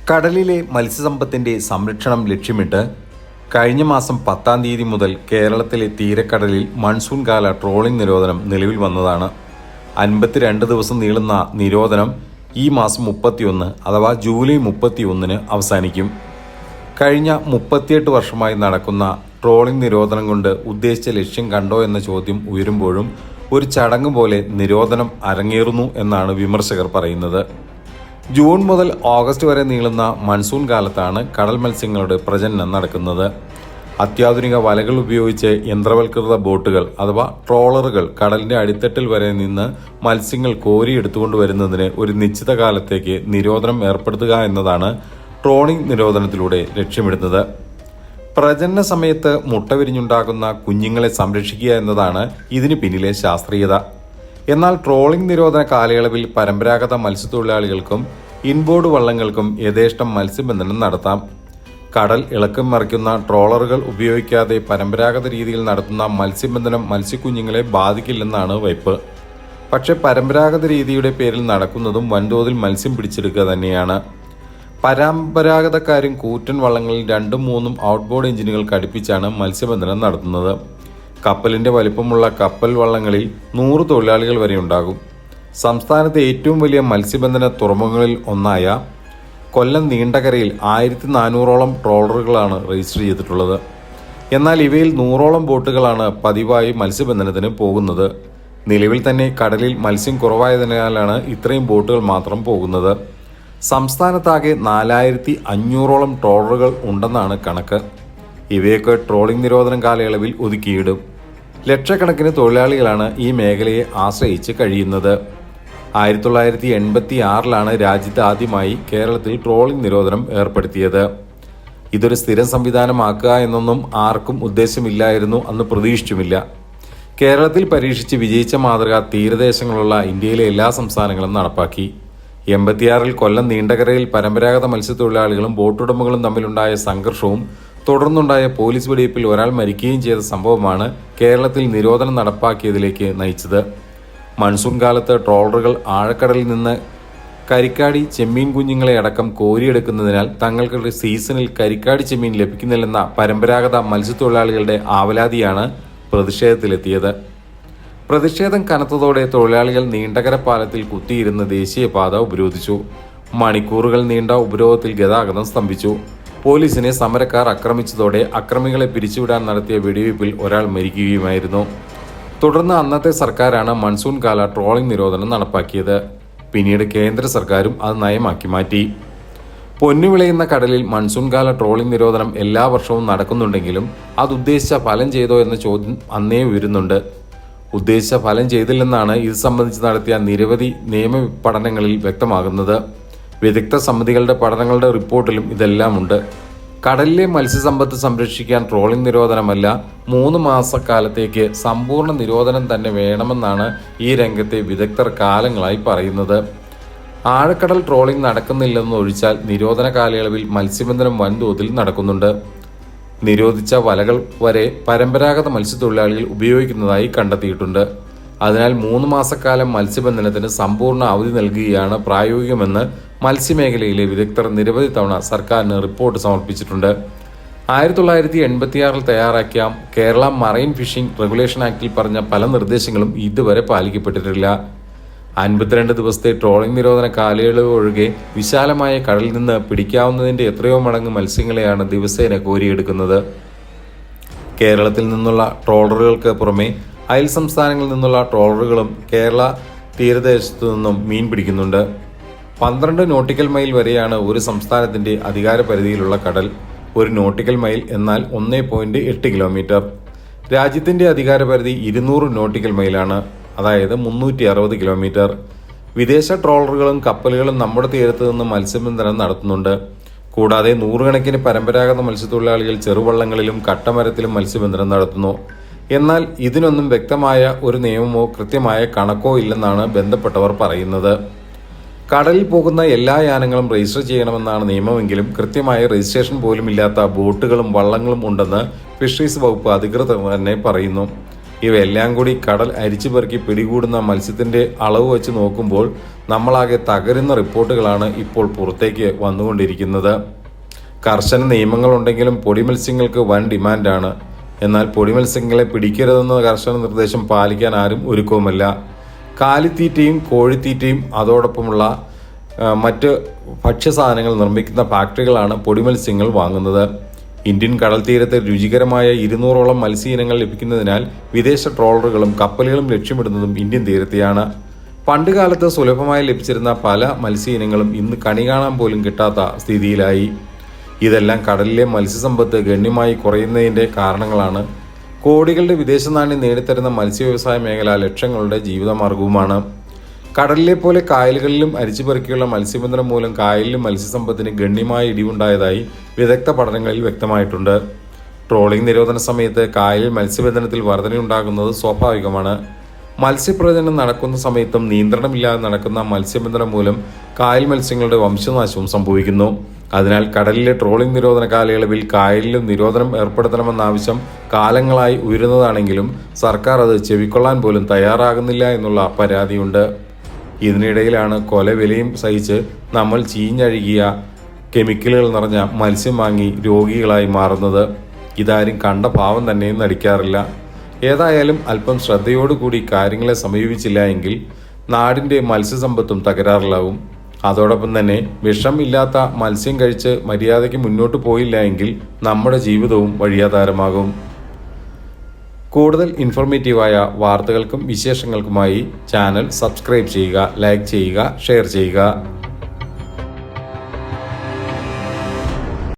കടലിലെ മത്സ്യസമ്പത്തിൻ്റെ സംരക്ഷണം ലക്ഷ്യമിട്ട് കഴിഞ്ഞ മാസം 10-ാം തീയതി മുതൽ കേരളത്തിലെ തീരക്കടലിൽ മൺസൂൺ കാല ട്രോളിംഗ് നിരോധനം നിലവിൽ വന്നതാണ്. 52 ദിവസം നീളുന്ന നിരോധനം ഈ മാസം 31 അഥവാ ജൂലൈ 31-ന് അവസാനിക്കും. കഴിഞ്ഞ 38 വർഷമായി നടക്കുന്ന ട്രോളിംഗ് നിരോധനം കൊണ്ട് ഉദ്ദേശിച്ച ലക്ഷ്യം കണ്ടോ എന്ന ചോദ്യം ഉയരുമ്പോഴും ഒരു ചടങ്ങ് പോലെ നിരോധനം അരങ്ങേറുന്നു എന്നാണ് വിമർശകർ പറയുന്നത്. ജൂൺ മുതൽ ഓഗസ്റ്റ് വരെ നീളുന്ന മൺസൂൺ കാലത്താണ് കടൽ മത്സ്യങ്ങളുടെ പ്രജനനം നടക്കുന്നത്. അത്യാധുനിക വലകൾ ഉപയോഗിച്ച് യന്ത്രവൽകൃത ബോട്ടുകൾ അഥവാ ട്രോളറുകൾ കടലിൻ്റെ അടിത്തട്ടിൽ വരെ നിന്ന് മത്സ്യങ്ങൾ കോരിയെടുത്തുകൊണ്ടുവരുന്നതിന് ഒരു നിശ്ചിത കാലത്തേക്ക് നിരോധനം ഏർപ്പെടുത്തുക എന്നതാണ് ട്രോളിംഗ് നിരോധനത്തിലൂടെ ലക്ഷ്യമിടുന്നത്. പ്രജനന സമയത്ത് മുട്ട വിരിഞ്ഞുണ്ടാകുന്ന കുഞ്ഞുങ്ങളെ സംരക്ഷിക്കുക എന്നതാണ് ഇതിന് പിന്നിലെ ശാസ്ത്രീയത. എന്നാൽ ട്രോളിംഗ് നിരോധന കാലയളവിൽ പരമ്പരാഗത മത്സ്യത്തൊഴിലാളികൾക്കും ഇൻബോർഡ് വള്ളങ്ങൾക്കും യഥേഷ്ടം മത്സ്യബന്ധനം നടത്താം. കടൽ ഇളക്കം മറിക്കുന്ന ട്രോളറുകൾ ഉപയോഗിക്കാതെ പരമ്പരാഗത രീതിയിൽ നടത്തുന്ന മത്സ്യബന്ധനം മത്സ്യക്കുഞ്ഞുങ്ങളെ ബാധിക്കില്ലെന്നാണ് വയ്പ്. പക്ഷേ പരമ്പരാഗത രീതിയുടെ പേരിൽ നടക്കുന്നതും വൻതോതിൽ മത്സ്യം പിടിച്ചെടുക്കുക തന്നെയാണ്. പരമ്പരാഗതക്കാരും കൂറ്റൻ വള്ളങ്ങളിൽ 2-3 ഔട്ട്ബോർഡ് എഞ്ചിനുകൾ ഘടിപ്പിച്ചാണ് മത്സ്യബന്ധനം നടത്തുന്നത്. കപ്പലിൻ്റെ വലിപ്പമുള്ള കപ്പൽ വള്ളങ്ങളിൽ 100 തൊഴിലാളികൾ വരെ ഉണ്ടാകും. സംസ്ഥാനത്തെ ഏറ്റവും വലിയ മത്സ്യബന്ധന തുറമുഖങ്ങളിൽ ഒന്നായ കൊല്ലം നീണ്ടകരയിൽ 1400ഓളം ട്രോളറുകളാണ് രജിസ്റ്റർ ചെയ്തിട്ടുള്ളത്. എന്നാൽ ഇവയിൽ 100ഓളം ബോട്ടുകളാണ് പതിവായി മത്സ്യബന്ധനത്തിന് പോകുന്നത്. നിലവിൽ തന്നെ കടലിൽ മത്സ്യം കുറവായതിനാലാണ് ഇത്രയും ബോട്ടുകൾ മാത്രം പോകുന്നത്. സംസ്ഥാനത്താകെ 4500ഓളം ട്രോളറുകൾ ഉണ്ടെന്നാണ് കണക്ക്. ഇവയൊക്കെ ട്രോളിംഗ് നിരോധനം കാലയളവിൽ ഒതുക്കിയിടും. ലക്ഷക്കണക്കിന് തൊഴിലാളികളാണ് ഈ മേഖലയെ ആശ്രയിച്ച് കഴിയുന്നത്. 1986-ലാണ് രാജ്യത്ത് ആദ്യമായി കേരളത്തിൽ ട്രോളിംഗ് നിരോധനം ഏർപ്പെടുത്തിയത്. ഇതൊരു സ്ഥിരം സംവിധാനമാക്കുക എന്നൊന്നും ആർക്കും ഉദ്ദേശമില്ലായിരുന്നു, അന്ന് പ്രതീക്ഷിച്ചുമില്ല. കേരളത്തിൽ പരീക്ഷിച്ച് വിജയിച്ച മാതൃക തീരദേശങ്ങളുള്ള ഇന്ത്യയിലെ എല്ലാ സംസ്ഥാനങ്ങളും നടപ്പാക്കി. 86-ൽ കൊല്ലം നീണ്ടകരയിൽ പരമ്പരാഗത മത്സ്യത്തൊഴിലാളികളും ബോട്ടുടമകളും തമ്മിലുണ്ടായ സംഘർഷവും തുടർന്നുണ്ടായ പോലീസ് വെടിവയ്പിൽ ഒരാൾ മരിക്കുകയും ചെയ്ത സംഭവമാണ് കേരളത്തിൽ നിരോധനം നടപ്പാക്കിയതിലേക്ക് നയിച്ചത്. മൺസൂൺ കാലത്ത് ട്രോളറുകൾ ആഴക്കടലിൽ നിന്ന് കരിക്കാടി ചെമ്മീൻ കുഞ്ഞുങ്ങളെ അടക്കം കോരിയെടുക്കുന്നതിനാൽ തങ്ങളുടെ സീസണിൽ കരിക്കാടി ചെമ്മീൻ ലഭിക്കുന്നില്ലെന്ന പരമ്പരാഗത മത്സ്യത്തൊഴിലാളികളുടെ ആവലാതിയാണ് പ്രതിഷേധത്തിലെത്തിയത്. പ്രതിഷേധം കനത്തതോടെ തൊഴിലാളികൾ നീണ്ടകര പാലത്തിൽ കുത്തിയിരുന്ന് ദേശീയപാത ഉപരോധിച്ചു. മണിക്കൂറുകൾ നീണ്ട ഉപരോധത്തിൽ ഗതാഗതം സ്തംഭിച്ചു. പോലീസിനെ സമരക്കാർ ആക്രമിച്ചതോടെ അക്രമികളെ പിരിച്ചുവിടാൻ നടത്തിയ വെടിവയ്പിൽ ഒരാൾ മരിക്കുകയുമായിരുന്നു. തുടർന്ന് അന്നത്തെ സർക്കാരാണ് മൺസൂൺ കാല ട്രോളിംഗ് നിരോധനം നടപ്പാക്കിയത്. പിന്നീട് കേന്ദ്ര സർക്കാരും അത് നയമാക്കി മാറ്റി. പൊന്നുവിളയുന്ന കടലിൽ മൺസൂൺ കാല ട്രോളിംഗ് നിരോധനം എല്ലാ വർഷവും നടക്കുന്നുണ്ടെങ്കിലും അത് ഉദ്ദേശിച്ച ഫലം ചെയ്തോ എന്ന ചോദ്യം അന്നേ ഉയരുന്നുണ്ട്. ഉദ്ദേശിച്ച ഫലം ചെയ്തില്ലെന്നാണ് ഇത് സംബന്ധിച്ച് നടത്തിയ നിരവധി നിയമ പഠനങ്ങളിൽ വ്യക്തമാകുന്നത്. വിദഗ്ധ സമിതികളുടെ പഠനങ്ങളുടെ റിപ്പോർട്ടിലും ഇതെല്ലാം ഉണ്ട്. കടലിലെ മത്സ്യസമ്പത്ത് സംരക്ഷിക്കാൻ ട്രോളിംഗ് നിരോധനമല്ല, 3 മാസക്കാലത്തേക്ക് സമ്പൂർണ്ണ നിരോധനം തന്നെ വേണമെന്നാണ് ഈ രംഗത്തെ വിദഗ്ധർ കാലങ്ങളായി പറയുന്നത്. ആഴക്കടൽ ട്രോളിംഗ് നടക്കുന്നില്ലെന്ന് ഒഴിച്ചാൽ നിരോധന കാലയളവിൽ മത്സ്യബന്ധനം വൻതോതിൽ നടക്കുന്നുണ്ട്. നിരോധിച്ച വലകൾ വരെ പരമ്പരാഗത മത്സ്യത്തൊഴിലാളികൾ ഉപയോഗിക്കുന്നതായി കണ്ടെത്തിയിട്ടുണ്ട്. അതിനാൽ 3 മാസക്കാലം മത്സ്യബന്ധനത്തിന് സമ്പൂർണ്ണ അവധി നൽകുകയാണ് പ്രായോഗികമെന്ന് മത്സ്യമേഖലയിലെ വിദഗ്ധർ നിരവധി തവണ സർക്കാരിന് റിപ്പോർട്ട് സമർപ്പിച്ചിട്ടുണ്ട്. 1986-ൽ തയ്യാറാക്കിയ കേരള മറൈൻ ഫിഷിംഗ് റെഗുലേഷൻ ആക്ടിൽ പറഞ്ഞ പല നിർദ്ദേശങ്ങളും ഇതുവരെ പാലിക്കപ്പെട്ടിട്ടില്ല. 52 ദിവസത്തെ ട്രോളിംഗ് നിരോധന കാലയളവ് ഒഴികെ വിശാലമായ കടലിൽ നിന്ന് പിടിക്കാവുന്നതിൻ്റെ എത്രയോ മടങ്ങ് മത്സ്യങ്ങളെയാണ് ദിവസേന കോരിയെടുക്കുന്നത്. കേരളത്തിൽ നിന്നുള്ള ട്രോളറുകൾക്ക് പുറമെ അയൽ സംസ്ഥാനങ്ങളിൽ നിന്നുള്ള ട്രോളറുകളും കേരള തീരദേശത്തു നിന്നും മീൻ പിടിക്കുന്നുണ്ട്. 12 നോട്ടിക്കൽ മൈൽ വരെയാണ് ഒരു സംസ്ഥാനത്തിൻ്റെ അധികാര പരിധിയിലുള്ള കടൽ. ഒരു നോട്ടിക്കൽ മൈൽ എന്നാൽ 1.8 കിലോമീറ്റർ. രാജ്യത്തിൻ്റെ അധികാര പരിധി 200 നോട്ടിക്കൽ മൈലാണ്, അതായത് 360 കിലോമീറ്റർ. വിദേശ ട്രോളറുകളും കപ്പലുകളും നമ്മുടെ തീരത്ത് നിന്ന് മത്സ്യബന്ധനം നടത്തുന്നുണ്ട്. കൂടാതെ 100 കണക്കിന് പരമ്പരാഗത മത്സ്യത്തൊഴിലാളികൾ ചെറുവള്ളങ്ങളിലും കട്ടമരത്തിലും മത്സ്യബന്ധനം നടത്തുന്നു. എന്നാൽ ഇതിനൊന്നും വ്യക്തമായ ഒരു നിയമമോ കൃത്യമായ കണക്കോ ഇല്ലെന്നാണ് ബന്ധപ്പെട്ടവർ പറയുന്നത്. കടലിൽ പോകുന്ന എല്ലാ യാനങ്ങളും രജിസ്റ്റർ ചെയ്യണമെന്നാണ് നിയമമെങ്കിലും കൃത്യമായ രജിസ്ട്രേഷൻ പോലും ഇല്ലാത്ത ബോട്ടുകളും വള്ളങ്ങളും ഉണ്ടെന്ന് ഫിഷറീസ് വകുപ്പ് അധികൃതർ തന്നെ പറയുന്നു. ഇവയെല്ലാം കൂടി കടൽ അരിച്ചു പെറുക്കി പിടികൂടുന്ന മത്സ്യത്തിൻ്റെ അളവ് വെച്ച് നോക്കുമ്പോൾ നമ്മളാകെ തകരുന്ന റിപ്പോർട്ടുകളാണ് ഇപ്പോൾ പുറത്തേക്ക് വന്നുകൊണ്ടിരിക്കുന്നത്. കർശന നിയമങ്ങളുണ്ടെങ്കിലും പൊടി മത്സ്യങ്ങൾക്ക് വൻ ഡിമാൻഡാണ്. എന്നാൽ പൊടി മത്സ്യങ്ങളെ പിടിക്കരുതെന്ന കർശന നിർദ്ദേശം പാലിക്കാൻ ആരും ഒരുക്കവുമല്ല. കാലിത്തീറ്റയും കോഴിത്തീറ്റയും അതോടൊപ്പമുള്ള മറ്റ് ഭക്ഷ്യസാധനങ്ങൾ നിർമ്മിക്കുന്ന ഫാക്ടറികളാണ് പൊടിമത്സ്യങ്ങൾ വാങ്ങുന്നത്. ഇന്ത്യൻ കടൽ തീരത്ത് രുചികരമായ 200ഓളം മത്സ്യ ഇനങ്ങൾ ലഭിക്കുന്നതിനാൽ വിദേശ ട്രോളറുകളും കപ്പലുകളും ലക്ഷ്യമിടുന്നതും ഇന്ത്യൻ തീരത്തെയാണ്. പണ്ടുകാലത്ത് സുലഭമായി ലഭിച്ചിരുന്ന പല മത്സ്യ ഇനങ്ങളും ഇന്ന് കണി കാണാൻ പോലും കിട്ടാത്ത സ്ഥിതിയിലായി. ഇതെല്ലാം കടലിലെ മത്സ്യസമ്പത്ത് ഗണ്യമായി കുറയുന്നതിൻ്റെ കാരണങ്ങളാണ്. കോടികളുടെ വിദേശ നാണ്യം നേടിത്തരുന്ന മത്സ്യ വ്യവസായ മേഖല ലക്ഷങ്ങളുടെ ജീവിതമാർഗവുമാണ്. കടലിലെ പോലെ കായലുകളിലും അരിച്ചുപെറുക്കിയുള്ള മത്സ്യബന്ധനം മൂലം കായലിലും മത്സ്യസമ്പത്തിന് ഗണ്യമായ ഇടിവുണ്ടായതായി വിദഗ്ധ പഠനങ്ങളിൽ വ്യക്തമായിട്ടുണ്ട്. ട്രോളിംഗ് നിരോധന സമയത്ത് കായലിൽ മത്സ്യബന്ധനത്തിൽ വർധനയുണ്ടാകുന്നത് സ്വാഭാവികമാണ്. മത്സ്യപ്രജനനം നടക്കുന്ന സമയത്തും നിയന്ത്രണമില്ലാതെ നടക്കുന്ന മത്സ്യബന്ധനം മൂലം കായൽ മത്സ്യങ്ങളുടെ വംശനാശവും സംഭവിക്കുന്നു. അതിനാൽ കടലിലെ ട്രോളിംഗ് നിരോധന കാലയളവിൽ കായലിലും നിരോധനം ഏർപ്പെടുത്തണമെന്ന ആവശ്യം കാലങ്ങളായി ഉയരുന്നതാണെങ്കിലും സർക്കാർ അത് ചെവിക്കൊള്ളാൻ പോലും തയ്യാറാകുന്നില്ല എന്നുള്ള പരാതിയുണ്ട്. ഇതിനിടയിലാണ് കൊലവിലയും സഹിച്ച് നമ്മൾ ചീഞ്ഞഴുകിയ കെമിക്കലുകൾ നിറഞ്ഞ മത്സ്യം വാങ്ങി രോഗികളായി മാറുന്നത്. ഇതാരും കണ്ട ഭാവം തന്നെയും നടിക്കാറില്ല. ഏതായാലും അല്പം ശ്രദ്ധയോടുകൂടി കാര്യങ്ങളെ സമീപിച്ചില്ല എങ്കിൽ നാടിൻ്റെ മത്സ്യസമ്പത്തും തകരാറിലാവും. അതോടൊപ്പം തന്നെ വിഷം ഇല്ലാത്ത മത്സ്യം കഴിച്ച് മര്യാദയ്ക്ക് മുന്നോട്ട് പോയില്ല എങ്കിൽ നമ്മുടെ ജീവിതവും വഴിയാധാരമാകും. കൂടുതൽ ഇൻഫോർമേറ്റീവായ വാർത്തകൾക്കും വിശേഷങ്ങൾക്കുമായി ചാനൽ സബ്സ്ക്രൈബ് ചെയ്യുക, ലൈക്ക് ചെയ്യുക, ഷെയർ ചെയ്യുക.